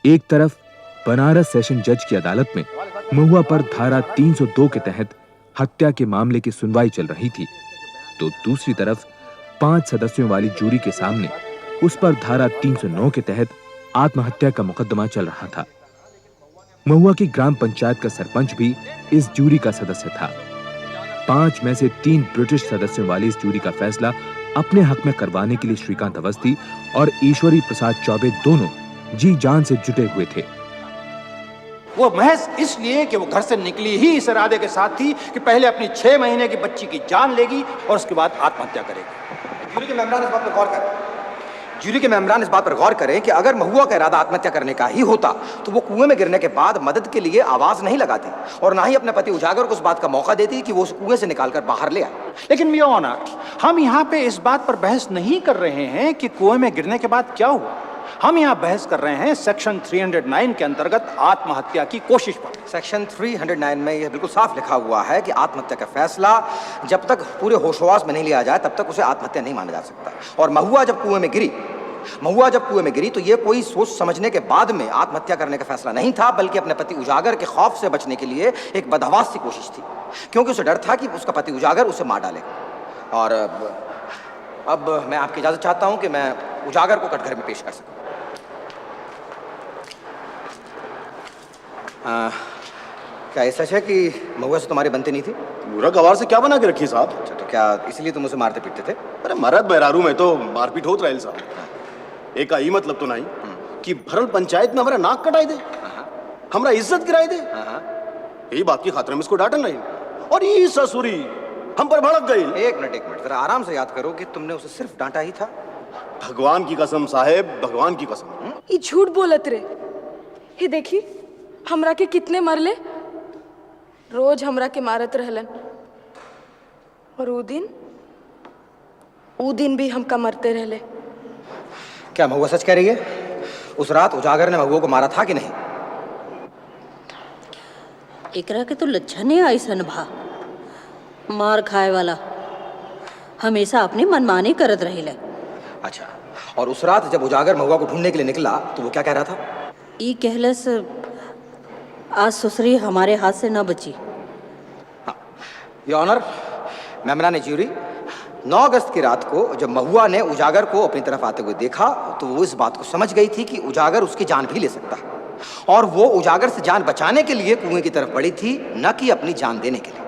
एक तरफ बनारस सेशन जज की अदालत में महुआ पर धारा 302 के तहत हत्या के मामले की सुनवाई चल रही थी, तो दूसरी तरफ 5 सदस्यों वाली जूरी के सामने उस पर धारा 309 के तहत आत्महत्या का मुकदमा चल रहा था। महुआ की ग्राम पंचायत का सरपंच भी इस जूरी का सदस्य था। 5 में से 3 ब्रिटिश सदस्यों वाली इस जूरी का फैसला अपने हक में करवाने के लिए श्रीकांत अवस्थी और ईश्वरी प्रसाद चौबे दोनों जी जान से जुटे हुए थे। वो महज इसलिए कि वो घर से निकली ही इस इरादे के साथ थी कि पहले अपनी 6 महीने की बच्ची की जान लेगी और उसके बाद आत्महत्या करेगी। जूरी के मेंबरान इस बात पर गौर करें। जूरी के मेंबरान इस बात पर गौर करें कि अगर महुआ का इरादा आत्महत्या करने का ही होता तो वो कुएं में गिरने के बाद मदद के लिए आवाज नहीं लगाती और ना ही अपने पति उजागर को उस बात का मौका देती कि वो उस कुएं से निकालकर बाहर ले आए। लेकिन योर ऑनर, हम यहाँ पे इस बात पर बहस नहीं कर रहे हैं कि कुएं में गिरने के बाद क्या हुआ। हम यहाँ बहस कर रहे हैं सेक्शन 309 के अंतर्गत आत्महत्या की कोशिश पर। सेक्शन 309 में यह बिल्कुल साफ लिखा हुआ है कि आत्महत्या का फैसला जब तक पूरे होशवास में नहीं लिया जाए तब तक उसे आत्महत्या नहीं माना जा सकता। और महुआ जब कुएं में गिरी तो यह कोई सोच समझने के बाद में आत्महत्या करने का फैसला नहीं था, बल्कि अपने पति उजागर के खौफ से बचने के लिए एक बदहवास सी कोशिश थी, क्योंकि उसे डर था कि उसका पति उजागर उसे मार डालेगा। और अब मैं आपकी इजाजत चाहता हूं कि मैं उजागर को कटघरे में पेश कर सकूं। क्या ये सच है कि महुआ से तुम्हारी बनती नहीं थी? पूरा गवार से क्या बना के रखी साहब? अच्छा, तो क्या इसलिए तुम उसे मारते पीटते थे? अरे मरद बहरारू में तो मारपीट होत रहे साहब। एक आई मतलब तो नहीं कि भरल पंचायत में हमारा नाक कटाई दे, हमारा इज्जत गिराई दे। यही बात की खातिर में इसको डांटन नहीं और ये ससुरी हम पर भड़क गई। एक मिनट जरा आराम से याद करो कि तुमने उसे सिर्फ डांटा ही था। भगवान की कसम साहेब, भगवान की कसम। ये झूठ बोलत रे। ये देखी हमरा के कितने मरले, रोज हमरा के मारत रहलन और ऊ दिन भी हमका मरते रहले। क्या महुआ सच कह रही है? उस रात उजागर ने महुआ को मारा था कि नहीं? एकरा के तो लक्षण ही ऐसन भा, मार खाए वाला, हमेशा अपनी मनमानी करत रहिले। अच्छा, और उस रात जब उजागर महुआ को ढूंढने के लिए निकला तो वो क्या कह रहा था? ई कहलस आज ससुरी हमारे हाथ से न बची। हाँ, योर ऑनर, मेमरान ज्यूरी, 9 अगस्त की रात को जब महुआ ने उजागर को अपनी तरफ आते हुए देखा तो वो इस बात को समझ गई थी कि उजागर उसकी जान भी ले सकता है और वो उजागर से जान बचाने के लिए कुएं की तरफ बढ़ी थी, न कि अपनी जान देने के लिए।